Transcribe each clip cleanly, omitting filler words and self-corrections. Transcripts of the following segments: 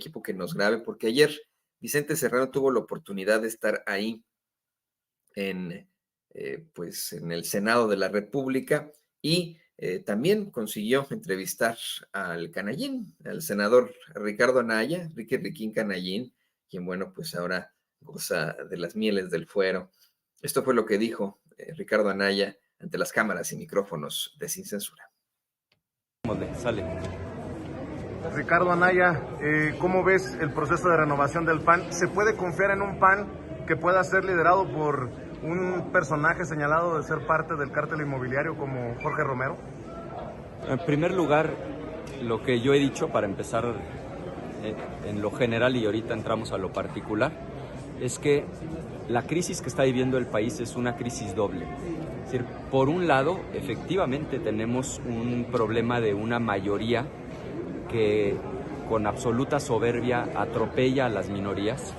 equipo que nos grabe, porque ayer Vicente Serrano tuvo la oportunidad de estar ahí en, pues, en el Senado de la República y también consiguió entrevistar al Canallín, al senador Ricardo Anaya, Riquín Canallín, quien, bueno, pues ahora goza de las mieles del fuero. Esto fue lo que dijo Ricardo Anaya ante las cámaras y micrófonos de Sin Censura. Sale. Ricardo Anaya, ¿cómo ves el proceso de renovación del PAN? ¿Se puede confiar en un PAN que pueda ser liderado por un personaje señalado de ser parte del cártel inmobiliario como Jorge Romero? En primer lugar, lo que yo he dicho, para empezar en lo general y ahorita entramos a lo particular, es que la crisis que está viviendo el país es una crisis doble. Es decir, por un lado, efectivamente tenemos un problema de una mayoría que con absoluta soberbia atropella a las minorías,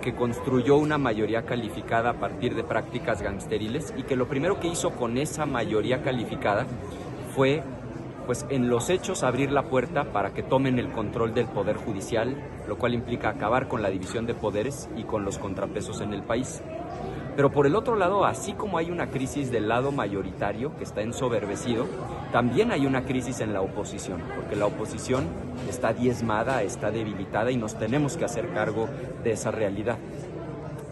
que construyó una mayoría calificada a partir de prácticas gangsteriles y que lo primero que hizo con esa mayoría calificada fue, pues en los hechos, abrir la puerta para que tomen el control del poder judicial, lo cual implica acabar con la división de poderes y con los contrapesos en el país. Pero por el otro lado, así como hay una crisis del lado mayoritario que está ensoberbecido, también hay una crisis en la oposición, porque la oposición está diezmada, está debilitada y nos tenemos que hacer cargo de esa realidad.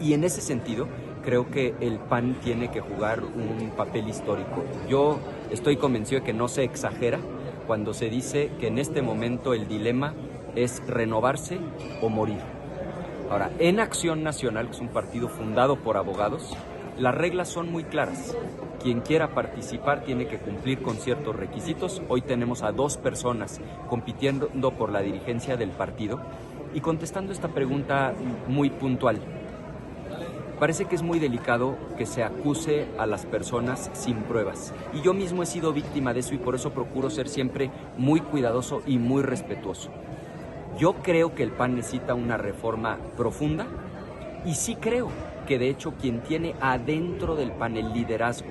Y en ese sentido, creo que el PAN tiene que jugar un papel histórico. Yo estoy convencido de que no se exagera cuando se dice que en este momento el dilema es renovarse o morir. Ahora, en Acción Nacional, que es un partido fundado por abogados, las reglas son muy claras. Quien quiera participar tiene que cumplir con ciertos requisitos. Hoy tenemos a 2 personas compitiendo por la dirigencia del partido. Y contestando esta pregunta muy puntual, parece que es muy delicado que se acuse a las personas sin pruebas. Y yo mismo he sido víctima de eso y por eso procuro ser siempre muy cuidadoso y muy respetuoso. Yo creo que el PAN necesita una reforma profunda y sí creo que de hecho quien tiene adentro del PAN el liderazgo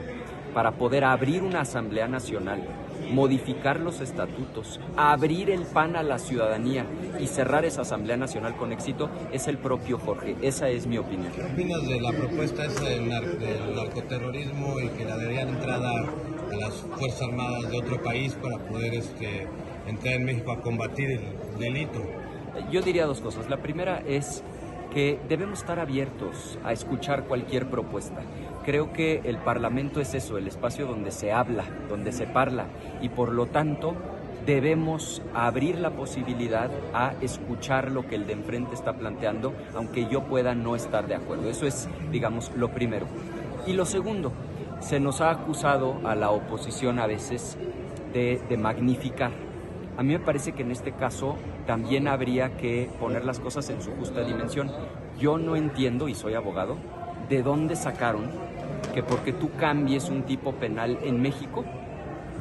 para poder abrir una Asamblea Nacional, modificar los estatutos, abrir el PAN a la ciudadanía y cerrar esa Asamblea Nacional con éxito es el propio Jorge. Esa es mi opinión. ¿Qué opinas de la propuesta esa del narcoterrorismo y que le darían entrada a las Fuerzas Armadas de otro país para poder entrar en México a combatir el delito? Yo diría 2 cosas. La primera es que debemos estar abiertos a escuchar cualquier propuesta. Creo que el Parlamento es eso, el espacio donde se habla, donde se parla, y por lo tanto debemos abrir la posibilidad a escuchar lo que el de enfrente está planteando, aunque yo pueda no estar de acuerdo. Eso es, digamos, lo primero. Y lo segundo, se nos ha acusado a la oposición a veces de magnificar. A mí me parece que en este caso también habría que poner las cosas en su justa dimensión. Yo no entiendo, y soy abogado, de dónde sacaron que porque tú cambies un tipo penal en México,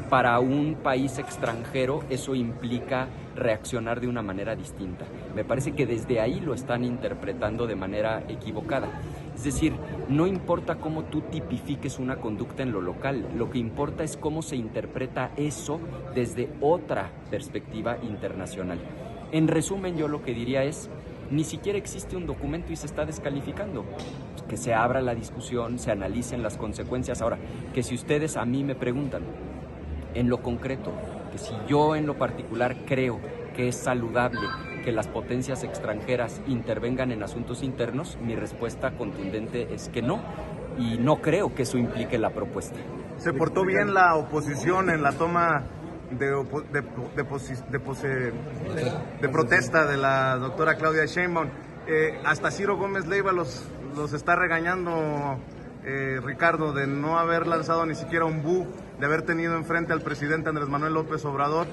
para un país extranjero eso implica reaccionar de una manera distinta. Me parece que desde ahí lo están interpretando de manera equivocada. Es decir, no importa cómo tú tipifiques una conducta en lo local, lo que importa es cómo se interpreta eso desde otra perspectiva internacional. En resumen, yo lo que diría es, ni siquiera existe un documento y se está descalificando. Que se abra la discusión, se analicen las consecuencias. Ahora, que si ustedes a mí me preguntan, en lo concreto, que si yo en lo particular creo que es saludable que las potencias extranjeras intervengan en asuntos internos, mi respuesta contundente es que no, y no creo que eso implique la propuesta. ¿Se portó bien la oposición en la toma de protesta de la doctora Claudia Sheinbaum? Hasta Ciro Gómez Leiva los está regañando, Ricardo, de no haber lanzado ni siquiera un bu, de haber tenido enfrente al presidente Andrés Manuel López Obrador.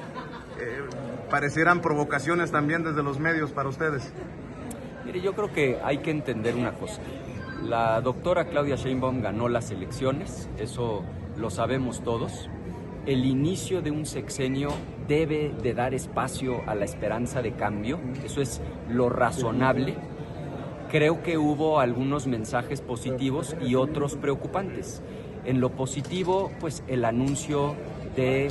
Parecieran provocaciones también desde los medios para ustedes. Mire, yo creo que hay que entender una cosa. La doctora Claudia Sheinbaum ganó las elecciones, eso lo sabemos todos. El inicio de un sexenio debe de dar espacio a la esperanza de cambio, eso es lo razonable. Creo que hubo algunos mensajes positivos y otros preocupantes. En lo positivo, pues el anuncio de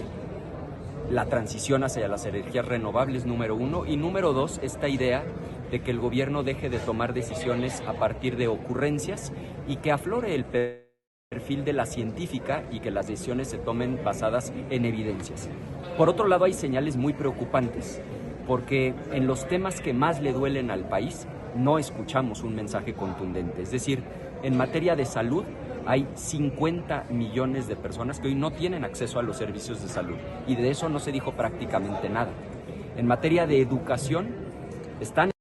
la transición hacia las energías renovables, número uno, y número dos, esta idea de que el gobierno deje de tomar decisiones a partir de ocurrencias y que aflore el perfil de la científica y que las decisiones se tomen basadas en evidencias. Por otro lado, hay señales muy preocupantes, porque en los temas que más le duelen al país no escuchamos un mensaje contundente. Es decir, en materia de salud hay 50 millones de personas que hoy no tienen acceso a los servicios de salud y de eso no se dijo prácticamente nada. En materia de educación están...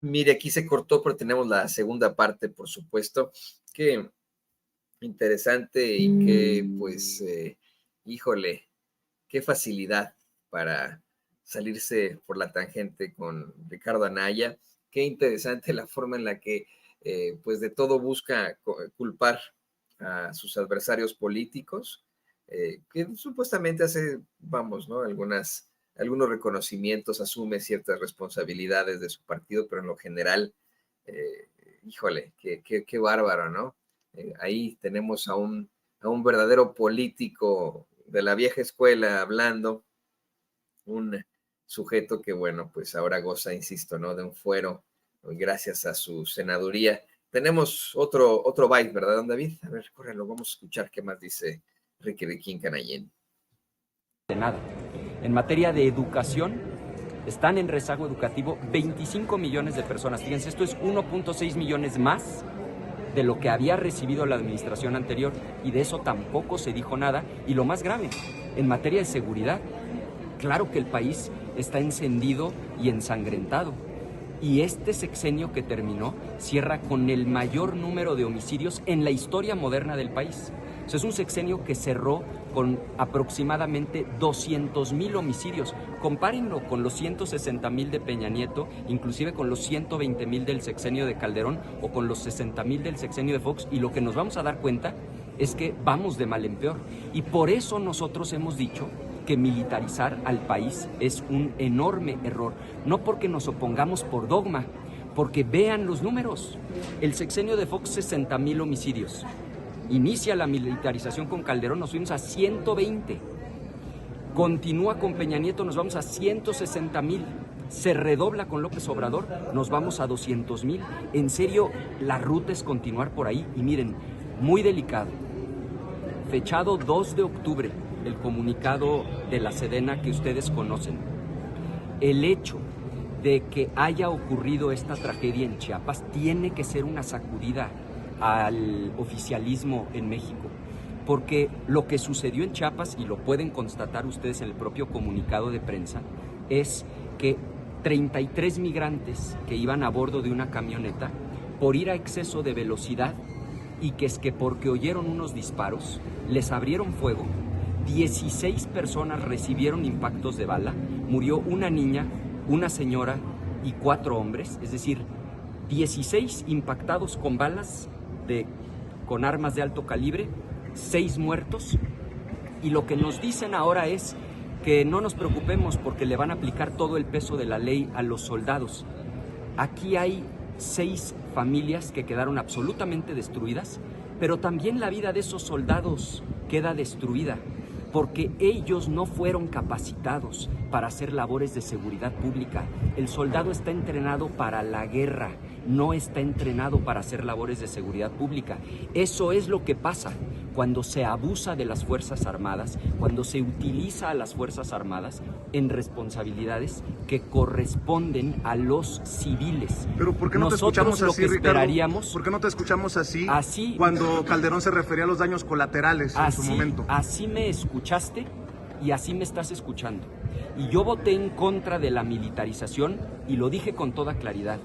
Mire, aquí se cortó, pero tenemos la segunda parte, por supuesto. Qué interesante y qué, pues, híjole, qué facilidad para salirse por la tangente con Ricardo Anaya. Qué interesante la forma en la que, pues, de todo busca culpar a sus adversarios políticos, que supuestamente hace, vamos, ¿no? Algunos reconocimientos, asume ciertas responsabilidades de su partido, pero en lo general, híjole, qué bárbaro, ¿no? Ahí tenemos a un verdadero político de la vieja escuela hablando, un sujeto que, bueno, pues ahora goza, insisto, ¿no? De un fuero, gracias a su senaduría. Tenemos otro byte, ¿verdad, don David? A ver, córrelo, vamos a escuchar qué más dice Riquín Canallín. De nada. En materia de educación, están en rezago educativo 25 millones de personas. Fíjense, esto es 1.6 millones más de lo que había recibido la administración anterior y de eso tampoco se dijo nada. Y lo más grave, en materia de seguridad, claro que el país está encendido y ensangrentado. Y este sexenio que terminó cierra con el mayor número de homicidios en la historia moderna del país. O sea, es un sexenio que cerró con aproximadamente 200,000 homicidios. Compárenlo con los 160,000 de Peña Nieto, inclusive con los 120,000 del sexenio de Calderón o con los 60,000 del sexenio de Fox, y lo que nos vamos a dar cuenta es que vamos de mal en peor. Y por eso nosotros hemos dicho que militarizar al país es un enorme error, no porque nos opongamos por dogma, porque vean los números. El sexenio de Fox, 60,000 homicidios. Inicia la militarización con Calderón, nos fuimos a 120. Continúa con Peña Nieto, nos vamos a 160,000. Se redobla con López Obrador, nos vamos a 200,000. En serio, la ruta es continuar por ahí. Y miren, muy delicado. Fechado 2 de octubre, el comunicado de la Sedena que ustedes conocen. El hecho de que haya ocurrido esta tragedia en Chiapas tiene que ser una sacudida al oficialismo en México, porque lo que sucedió en Chiapas, y lo pueden constatar ustedes en el propio comunicado de prensa, es que 33 migrantes que iban a bordo de una camioneta, por ir a exceso de velocidad, y que es que porque oyeron unos disparos, les abrieron fuego, 16 personas recibieron impactos de bala, murió una niña, una señora y 4 hombres, es decir, 16 impactados con balas con armas de alto calibre, 6 muertos, y lo que nos dicen ahora es que no nos preocupemos porque le van a aplicar todo el peso de la ley a los soldados. Aquí hay 6 familias que quedaron absolutamente destruidas, pero también la vida de esos soldados queda destruida, porque ellos no fueron capacitados para hacer labores de seguridad pública. El soldado está entrenado para la guerra, no está entrenado para hacer labores de seguridad pública. Eso es lo que pasa cuando se abusa de las Fuerzas Armadas, cuando se utiliza a las Fuerzas Armadas en responsabilidades que corresponden a los civiles. Pero ¿por qué no te escuchamos así, Ricardo? ¿Por qué no te escuchamos así cuando Calderón se refería a los daños colaterales en su momento? Así me escuchaste y así me estás escuchando. Y yo voté en contra de la militarización y lo dije con toda claridad.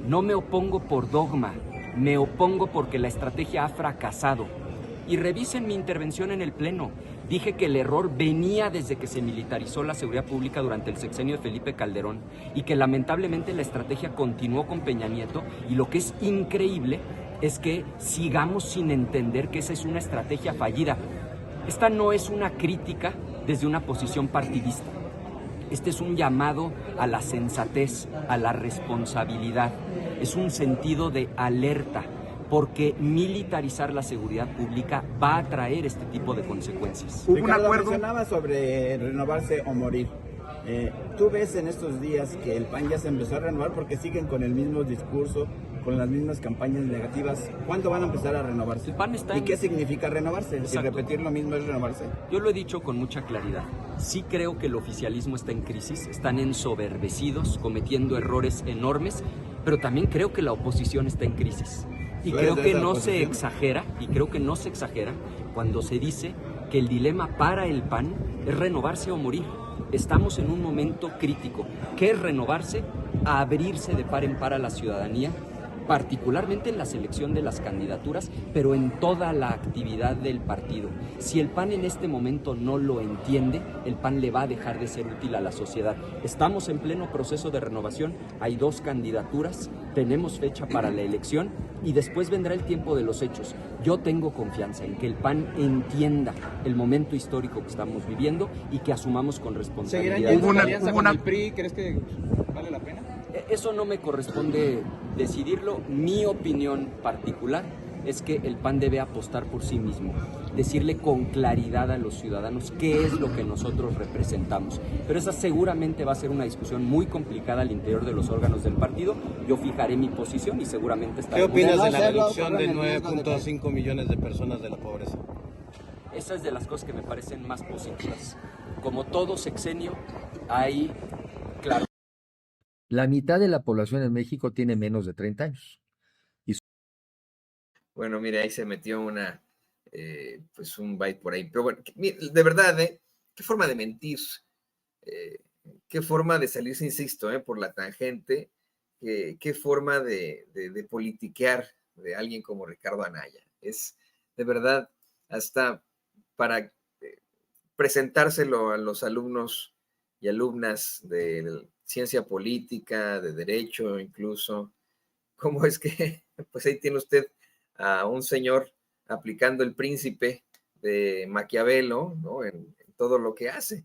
No me opongo por dogma, me opongo porque la estrategia ha fracasado. Y revisen mi intervención en el Pleno. Dije que el error venía desde que se militarizó la seguridad pública durante el sexenio de Felipe Calderón y que lamentablemente la estrategia continuó con Peña Nieto, y lo que es increíble es que sigamos sin entender que esa es una estrategia fallida. Esta no es una crítica desde una posición partidista. Este es un llamado a la sensatez, a la responsabilidad. Es un sentido de alerta, porque militarizar la seguridad pública va a traer este tipo de consecuencias. ¿Hubo un Ricardo, acuerdo? mencionaba sobre renovarse o morir. ¿Tú ves en estos días que el PAN ya se empezó a renovar porque siguen con el mismo discurso, con las mismas campañas negativas? ¿Cuándo van a empezar a renovarse? El PAN está ¿Y en... qué significa renovarse? Si Exacto. repetir lo mismo es renovarse. Yo lo he dicho con mucha claridad. Sí creo que el oficialismo está en crisis, están ensoberbecidos, cometiendo errores enormes, pero también creo que la oposición está en crisis. Y creo que no se exagera, cuando se dice que el dilema para el PAN es renovarse o morir. Estamos en un momento crítico. ¿Qué es renovarse? A abrirse de par en par a la ciudadanía, particularmente en la selección de las candidaturas, pero en toda la actividad del partido. Si el PAN en este momento no lo entiende, el PAN le va a dejar de ser útil a la sociedad. Estamos en pleno proceso de renovación, hay 2 candidaturas, tenemos fecha para la elección y después vendrá el tiempo de los hechos. Yo tengo confianza en que el PAN entienda el momento histórico que estamos viviendo y que asumamos con responsabilidad. ¿Seguirán yendo en alianza con el PRI? ¿Crees que vale la pena? Eso no me corresponde decidirlo. Mi opinión particular es que el PAN debe apostar por sí mismo, decirle con claridad a los ciudadanos qué es lo que nosotros representamos. Pero esa seguramente va a ser una discusión muy complicada al interior de los órganos del partido. Yo fijaré mi posición y seguramente estaré... ¿Qué opinas de la reducción de 9.5 millones de personas de la pobreza? Esa es de las cosas que me parecen más positivas. Como todo sexenio, hay, claro... La mitad de la población en México tiene menos de 30 años. Bueno, mire, ahí se metió pues un byte por ahí. Pero bueno, de verdad, qué forma de mentir, qué forma de salirse, insisto, por la tangente, qué forma de politiquear de alguien como Ricardo Anaya. Es de verdad hasta para presentárselo a los alumnos y alumnas de ciencia política, de derecho incluso. ¿Cómo es que, pues ahí tiene usted a un señor aplicando el príncipe de Maquiavelo, ¿no? En todo lo que hace?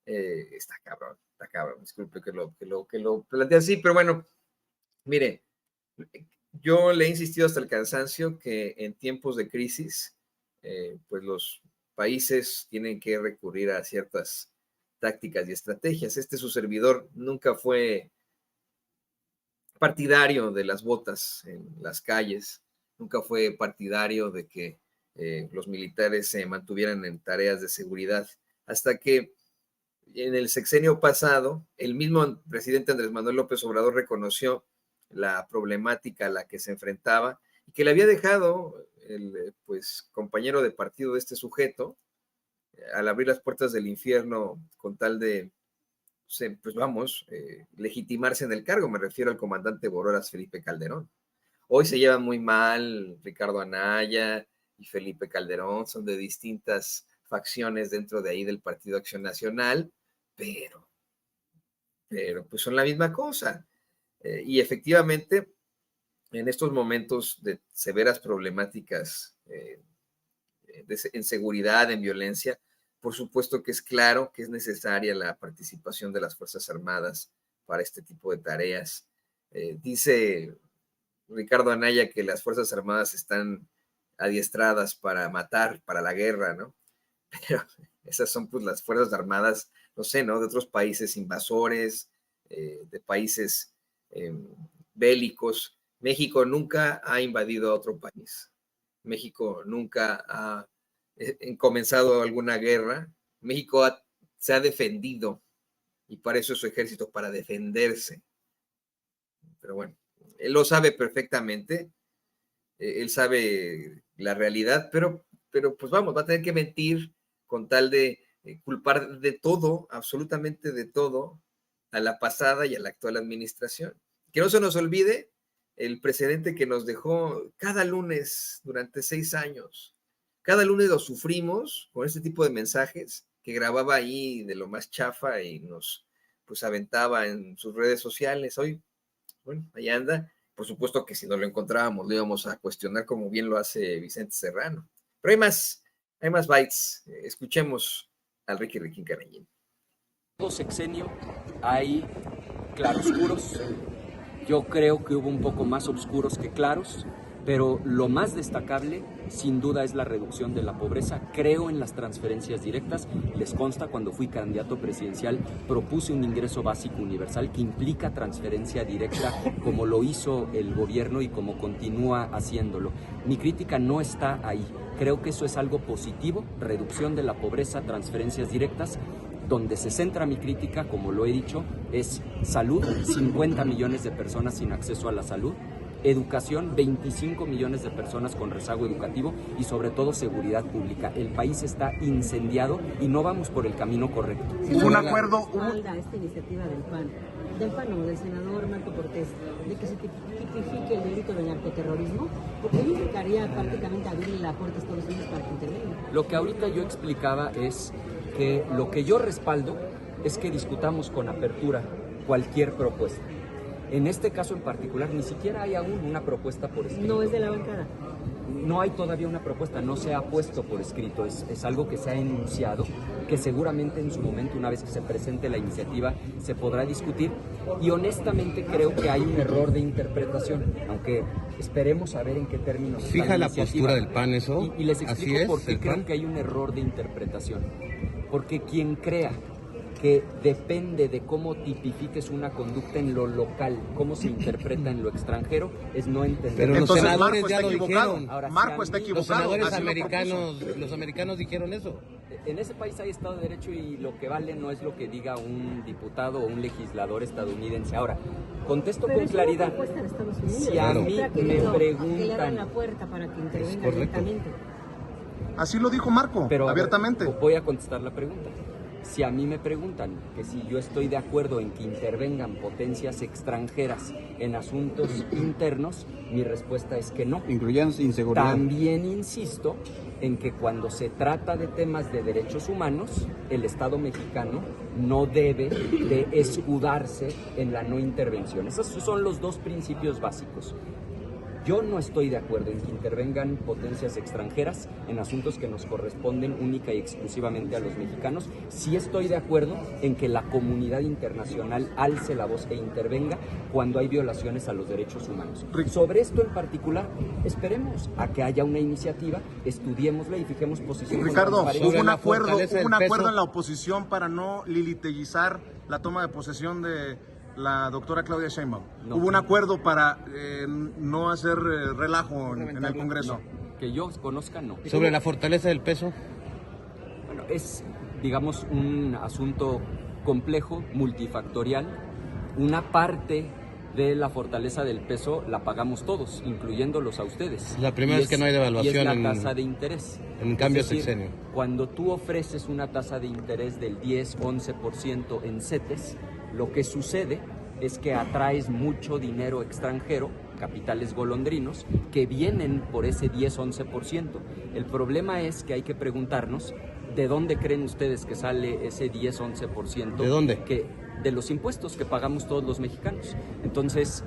Está cabrón, disculpe que lo plantee así, pero bueno, mire, yo le he insistido hasta el cansancio que en tiempos de crisis, pues los países tienen que recurrir a ciertas tácticas y estrategias. Su servidor nunca fue partidario de las botas en las calles, nunca fue partidario de que los militares se mantuvieran en tareas de seguridad, hasta que en el sexenio pasado, el mismo presidente Andrés Manuel López Obrador reconoció la problemática a la que se enfrentaba y que le había dejado el pues, compañero de partido de este sujeto al abrir las puertas del infierno con tal de, pues vamos, legitimarse en el cargo. Me refiero al comandante Borolas Felipe Calderón. Hoy se llevan muy mal Ricardo Anaya y Felipe Calderón, son de distintas facciones dentro de ahí del Partido Acción Nacional, pero pues son la misma cosa. Y efectivamente, en estos momentos de severas problemáticas en seguridad, en violencia, por supuesto que es claro que es necesaria la participación de las Fuerzas Armadas para este tipo de tareas. Dice Ricardo Anaya que las Fuerzas Armadas están adiestradas para matar, para la guerra, ¿no? Pero esas son pues las Fuerzas Armadas, no sé, ¿no? De otros países invasores, de países bélicos. México nunca ha invadido a otro país. México nunca ha comenzado alguna guerra. México se ha defendido y para eso es su ejército, para defenderse. Pero bueno, él lo sabe perfectamente, él sabe la realidad, pero pues vamos, va a tener que mentir con tal de culpar de todo, absolutamente de todo, a la pasada y a la actual administración. Que no se nos olvide el precedente que nos dejó cada lunes durante 6 años. Cada lunes lo sufrimos con este tipo de mensajes que grababa ahí de lo más chafa y nos pues aventaba en sus redes sociales. Hoy, bueno, ahí anda. Por supuesto que si no lo encontrábamos lo íbamos a cuestionar como bien lo hace Vicente Serrano. Pero hay más bytes. Escuchemos al Riquín Canallín. Todo sexenio hay claroscuros. Yo creo que hubo un poco más oscuros que claros, Pero lo más destacable, sin duda, es la reducción de la pobreza. Creo en las transferencias directas. Les consta, cuando fui candidato presidencial, propuse un ingreso básico universal que implica transferencia directa, como lo hizo el gobierno y como continúa haciéndolo. Mi crítica no está ahí. Creo que eso es algo positivo, reducción de la pobreza, transferencias directas. Donde se centra mi crítica, como lo he dicho, es salud, 50 millones de personas sin acceso a la salud. Educación, 25 millones de personas con rezago educativo y sobre todo seguridad pública. El país está incendiado y no vamos por el camino correcto. ¿Hubo un acuerdo? Esta iniciativa del PAN no, del senador Marco Cortés, de que se tipifique el delito de narcoterrorismo, porque eso implicaría prácticamente abrirle la puerta a Estados Unidos para que intervenga. Lo que ahorita yo explicaba es que lo que yo respaldo es que discutamos con apertura cualquier propuesta. En este caso en particular, ni siquiera hay aún una propuesta por escrito. No es de la bancada. No hay todavía una propuesta, no se ha puesto por escrito, es algo que se ha enunciado, que seguramente en su momento, una vez que se presente la iniciativa, se podrá discutir. Y honestamente creo que hay un error de interpretación, aunque esperemos a ver en qué términos. ¿Fija la postura del PAN eso? Y les explico por qué creo PAN? que hay un error de interpretación. Porque quien crea que depende de cómo tipifiques una conducta en lo local, cómo se interpreta en lo extranjero, es no entender. Pero los senadores Marco ya está lo equivocado. dijeron. Ahora, Marco está Los equivocado. senadores así lo americanos, los americanos dijeron eso. En ese país hay Estado de Derecho y lo que vale no es lo que diga un diputado o un legislador estadounidense. Ahora, contesto con claridad. Si a mí me preguntan... la puerta para que intervenga directamente. Así lo dijo Marco, Pero abiertamente. Voy a contestar la pregunta. Si a mí me preguntan que si yo estoy de acuerdo en que intervengan potencias extranjeras en asuntos internos, mi respuesta es que no. Incluyen inseguridad. También insisto en que cuando se trata de temas de derechos humanos, el Estado mexicano no debe de escudarse en la no intervención. Esos son los dos principios básicos. Yo no estoy de acuerdo en que intervengan potencias extranjeras en asuntos que nos corresponden única y exclusivamente a los mexicanos. Sí estoy de acuerdo en que la comunidad internacional alce la voz e intervenga cuando hay violaciones a los derechos humanos. Sobre esto en particular, esperemos a que haya una iniciativa, estudiémosla y fijemos posiciones. Ricardo, transparentes. hubo un acuerdo peso. en la oposición para no lilitellizar la toma de posesión de la doctora Claudia Sheinbaum. No. Hubo un acuerdo para no hacer relajo en el Congreso. No, que yo conozca, no. Sobre la fortaleza del peso. Bueno, es, digamos, un asunto complejo, multifactorial. Una parte de la fortaleza del peso la pagamos todos, incluyéndolos a ustedes. La primera vez que no hay devaluación y es la en- tasa de interés. en cambio Es decir, sexenio. cuando tú ofreces una tasa de interés del 10-11% en CETES, lo que sucede es que atraes mucho dinero extranjero, capitales golondrinos, que vienen por ese 10-11%. El problema es que hay que preguntarnos, ¿de dónde creen ustedes que sale ese 10-11%? ¿De dónde? De los impuestos que pagamos todos los mexicanos. Entonces,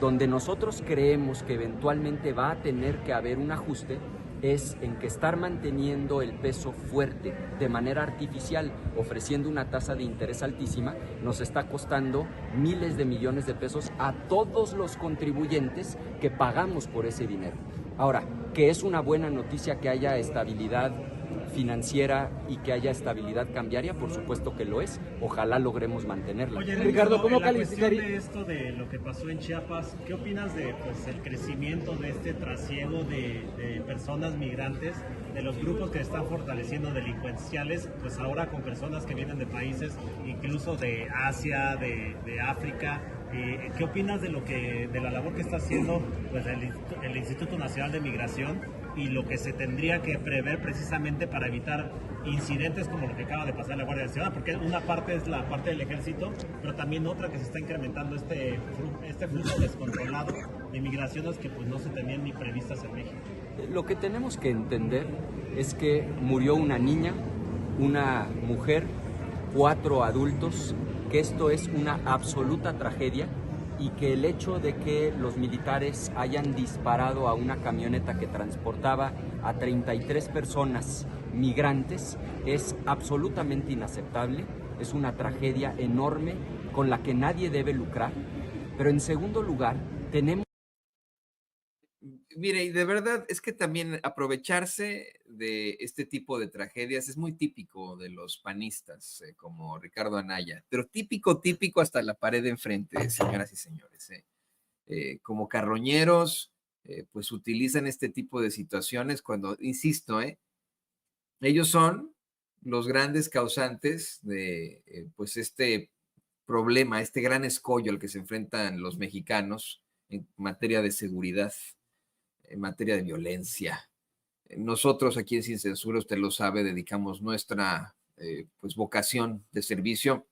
donde nosotros creemos que eventualmente va a tener que haber un ajuste es en que estar manteniendo el peso fuerte de manera artificial, ofreciendo una tasa de interés altísima, nos está costando miles de millones de pesos a todos los contribuyentes que pagamos por ese dinero. Ahora, que es una buena noticia que haya estabilidad financiera y que haya estabilidad cambiaria, por supuesto que lo es. Ojalá logremos mantenerla. Oye, Ricardo, ¿cómo calificarías de esto de lo que pasó en Chiapas? ¿Qué opinas de el crecimiento de este trasiego de personas migrantes, de los grupos que están fortaleciendo delincuenciales, pues ahora con personas que vienen de países incluso de Asia, de África? ¿Qué opinas de la labor que está haciendo pues, el Instituto Nacional de Migración y lo que se tendría que prever precisamente para evitar incidentes como lo que acaba de pasar en la Guardia Nacional? Porque una parte es la parte del ejército, pero también otra que se está incrementando este flujo descontrolado de migraciones que pues no se tenían ni previstas en México. Lo que tenemos que entender es que murió una niña, una mujer, 4 adultos, que esto es una absoluta tragedia y que el hecho de que los militares hayan disparado a una camioneta que transportaba a 33 personas migrantes es absolutamente inaceptable, es una tragedia enorme con la que nadie debe lucrar, pero en segundo lugar tenemos... Mire, y de verdad es que también aprovecharse de este tipo de tragedias es muy típico de los panistas, como Ricardo Anaya, pero típico hasta la pared de enfrente, señoras y señores. Como carroñeros, pues utilizan este tipo de situaciones cuando, insisto, ellos son los grandes causantes de pues este problema, este gran escollo al que se enfrentan los mexicanos en materia de seguridad, en materia de violencia. Nosotros aquí en Sin Censura, usted lo sabe, dedicamos nuestra pues vocación de servicio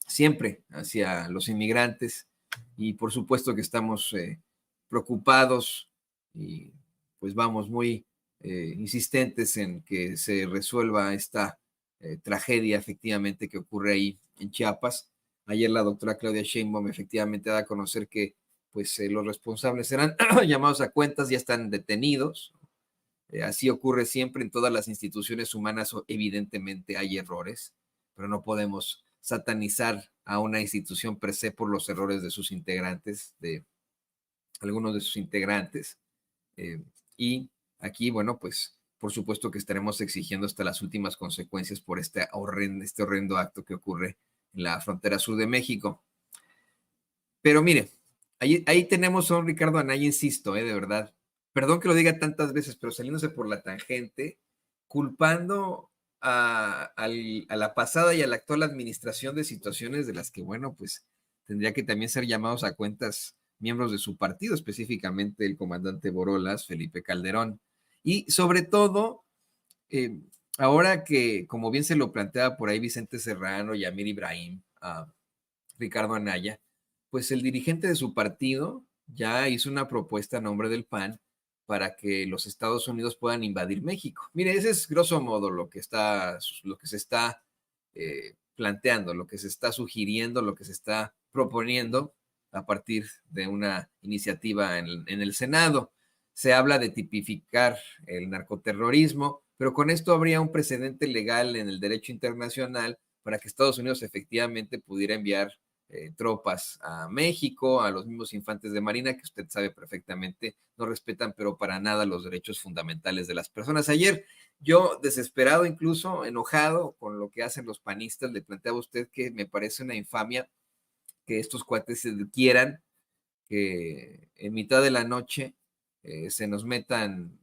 siempre hacia los inmigrantes y por supuesto que estamos preocupados y pues vamos muy insistentes en que se resuelva esta tragedia efectivamente que ocurre ahí en Chiapas. Ayer la doctora Claudia Sheinbaum efectivamente da a conocer que pues los responsables serán llamados a cuentas, ya están detenidos. Así ocurre siempre en todas las instituciones humanas, evidentemente hay errores, pero no podemos satanizar a una institución per se por los errores de sus integrantes, de algunos de sus integrantes. Y aquí, bueno, pues por supuesto que estaremos exigiendo hasta las últimas consecuencias por este horrendo acto que ocurre en la frontera sur de México. Pero mire, ahí tenemos a un Ricardo Anaya, insisto, de verdad. Perdón que lo diga tantas veces, pero saliéndose por la tangente, culpando a la pasada y a la actual administración de situaciones de las que, bueno, pues tendría que también ser llamados a cuentas miembros de su partido, específicamente el comandante Borolas, Felipe Calderón. Y sobre todo, ahora que, como bien se lo planteaba por ahí Vicente Serrano, Yamir Ibrahim, Ricardo Anaya, pues el dirigente de su partido ya hizo una propuesta a nombre del PAN para que los Estados Unidos puedan invadir México. Mire, ese es grosso modo lo que se está planteando, lo que se está sugiriendo, lo que se está proponiendo a partir de una iniciativa en el Senado. Se habla de tipificar el narcoterrorismo, pero con esto habría un precedente legal en el derecho internacional para que Estados Unidos efectivamente pudiera enviar tropas a México, a los mismos infantes de Marina, que usted sabe perfectamente, no respetan, pero para nada los derechos fundamentales de las personas. Ayer, yo, desesperado, incluso enojado con lo que hacen los panistas, le planteaba a usted que me parece una infamia que estos cuates se quieran, que en mitad de la noche se nos metan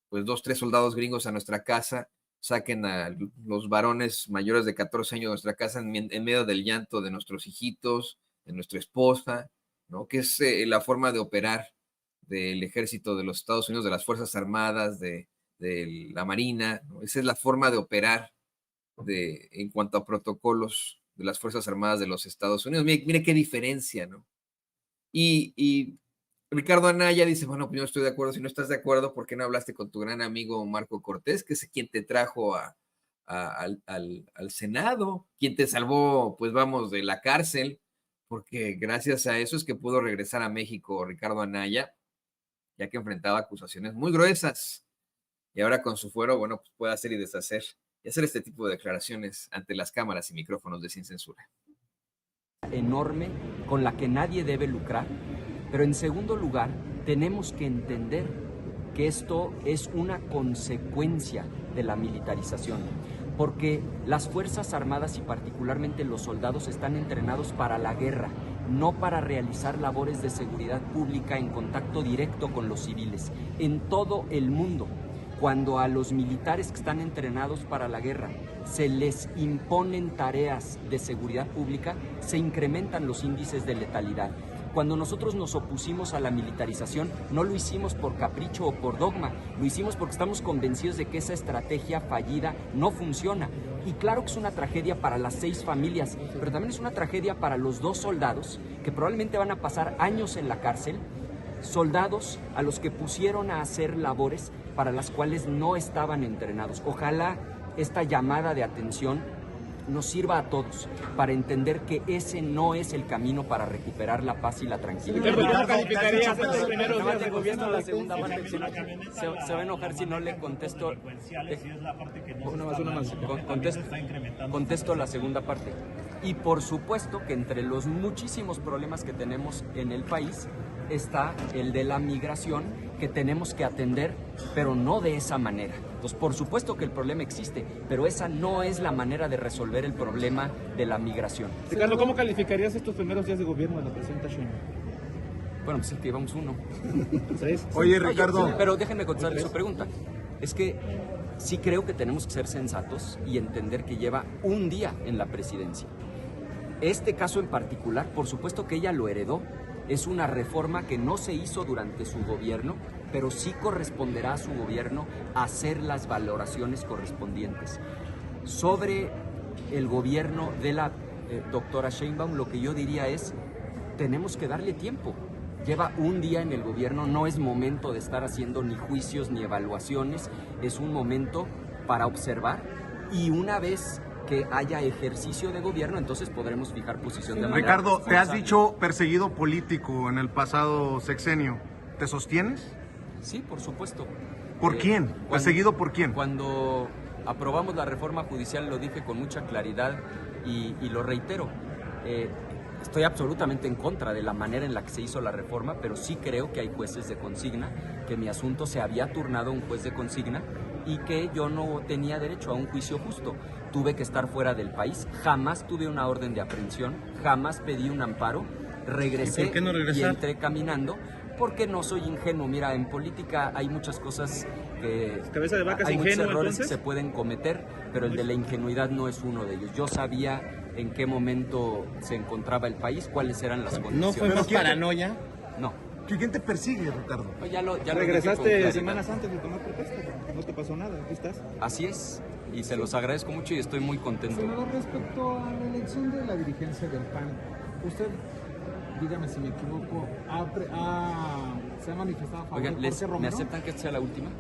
pues 2, 3 soldados gringos a nuestra casa, saquen a los varones mayores de 14 años de nuestra casa en medio del llanto de nuestros hijitos, de nuestra esposa, ¿no? Que es la forma de operar del ejército de los Estados Unidos, de las Fuerzas Armadas, de la Marina, ¿no? Esa es la forma de operar en cuanto a protocolos de las Fuerzas Armadas de los Estados Unidos. Mire qué diferencia, ¿no? Y Ricardo Anaya dice, bueno, pues yo estoy de acuerdo. Si no estás de acuerdo, ¿por qué no hablaste con tu gran amigo Marco Cortés, que es quien te trajo al Senado, quien te salvó, pues vamos, de la cárcel? Porque gracias a eso es que pudo regresar a México Ricardo Anaya, ya que enfrentaba acusaciones muy gruesas. Y ahora con su fuero, bueno, pues puede hacer y deshacer y hacer este tipo de declaraciones ante las cámaras y micrófonos de Sin Censura. Enorme con la que nadie debe lucrar. Pero en segundo lugar, tenemos que entender que esto es una consecuencia de la militarización, porque las Fuerzas Armadas y particularmente los soldados están entrenados para la guerra, no para realizar labores de seguridad pública en contacto directo con los civiles. En todo el mundo, cuando a los militares que están entrenados para la guerra se les imponen tareas de seguridad pública, se incrementan los índices de letalidad. Cuando nosotros nos opusimos a la militarización, no lo hicimos por capricho o por dogma, lo hicimos porque estamos convencidos de que esa estrategia fallida no funciona. Y claro que es una tragedia para las 6 familias, pero también es una tragedia para los 2 soldados que probablemente van a pasar años en la cárcel, soldados a los que pusieron a hacer labores para las cuales no estaban entrenados. Ojalá esta llamada de atención nos sirva a todos para entender que ese no es el camino para recuperar la paz y la tranquilidad. Se va a enojar si no le contesto. Contesto la segunda parte. Y por supuesto que entre los muchísimos problemas que tenemos en el país, está el de la migración, que tenemos que atender, pero no de esa manera. Entonces, por supuesto que el problema existe, pero esa no es la manera de resolver el problema de la migración. Ricardo, ¿cómo calificarías estos primeros días de gobierno de la presidenta Sheinbaum? Bueno, pues es que llevamos uno. Oye, Ricardo. Pero déjenme contestarle su pregunta. Es que sí creo que tenemos que ser sensatos y entender que lleva un día en la presidencia. Este caso en particular, por supuesto que ella lo heredó. Es una reforma que no se hizo durante su gobierno, pero sí corresponderá a su gobierno hacer las valoraciones correspondientes. Sobre el gobierno de la doctora Sheinbaum, lo que yo diría es, tenemos que darle tiempo. Lleva un día en el gobierno, no es momento de estar haciendo ni juicios ni evaluaciones, es un momento para observar y una vez que haya ejercicio de gobierno, entonces podremos fijar posición de manera Ricardo, te has responsable. dicho perseguido político en el pasado sexenio. ¿Te sostienes? Sí, por supuesto. ¿Por quién? ¿Perseguido por quién? Cuando aprobamos la reforma judicial lo dije con mucha claridad y lo reitero. Estoy absolutamente en contra de la manera en la que se hizo la reforma, pero sí creo que hay jueces de consigna, que mi asunto se había turnado a un juez de consigna y que yo no tenía derecho a un juicio justo. Tuve que estar fuera del país, jamás tuve una orden de aprehensión, jamás pedí un amparo, regresé ¿Y por qué no regresar? y entré caminando, porque no soy ingenuo. Mira, en política hay muchas cosas que... Cabeza de vaca es hay muchos ingenuo, errores entonces. que se pueden cometer, pero el de la ingenuidad no es uno de ellos. Yo sabía en qué momento se encontraba el país, cuáles eran las condiciones. ¿No fue más paranoia? No. ¿Quién te persigue, Ricardo? Ya lo dije con Regresaste claridad. semanas antes de tomar protesta, no te pasó nada, aquí estás. Así es, y se los agradezco mucho y estoy muy contento. Senador, respecto a la elección de la dirigencia del PAN, usted, dígame si me equivoco, se ha manifestado a favor Oigan, de Jorge ¿me Romero. aceptan que esta sea la última?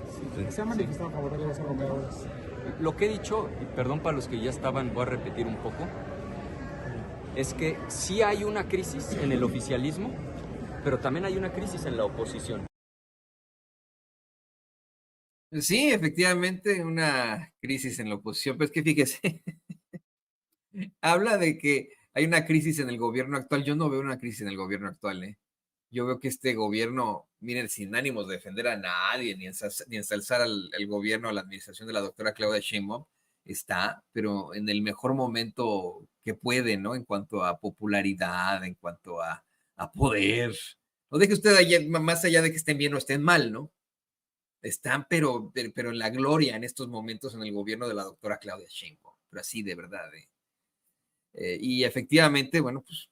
Se ha manifestado a favor de Jorge Romero. Lo que he dicho, y perdón para los que ya estaban, voy a repetir un poco, es que sí hay una crisis en el oficialismo, pero también hay una crisis en la oposición. Sí, efectivamente, una crisis en la oposición, pero es que fíjese, habla de que hay una crisis en el gobierno actual. Yo no veo una crisis en el gobierno actual, ¿eh? Yo veo que este gobierno, miren, sin ánimos de defender a nadie, ni ensalzar al gobierno, a la administración de la doctora Claudia Sheinbaum, está, pero en el mejor momento que puede, ¿no? En cuanto a popularidad, en cuanto a poder. No deje usted allá, más allá de que estén bien o estén mal, ¿no? Están, pero en la gloria en estos momentos en el gobierno de la doctora Claudia Sheinbaum, pero así de verdad. Y efectivamente, bueno, pues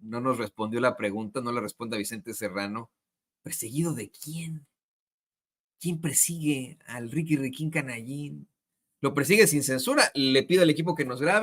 no nos respondió la pregunta, no le responde a Vicente Serrano. ¿Perseguido de quién? ¿Quién persigue al Ricky Riquín Canallín? Lo persigue sin censura. Le pido al equipo que nos grabe.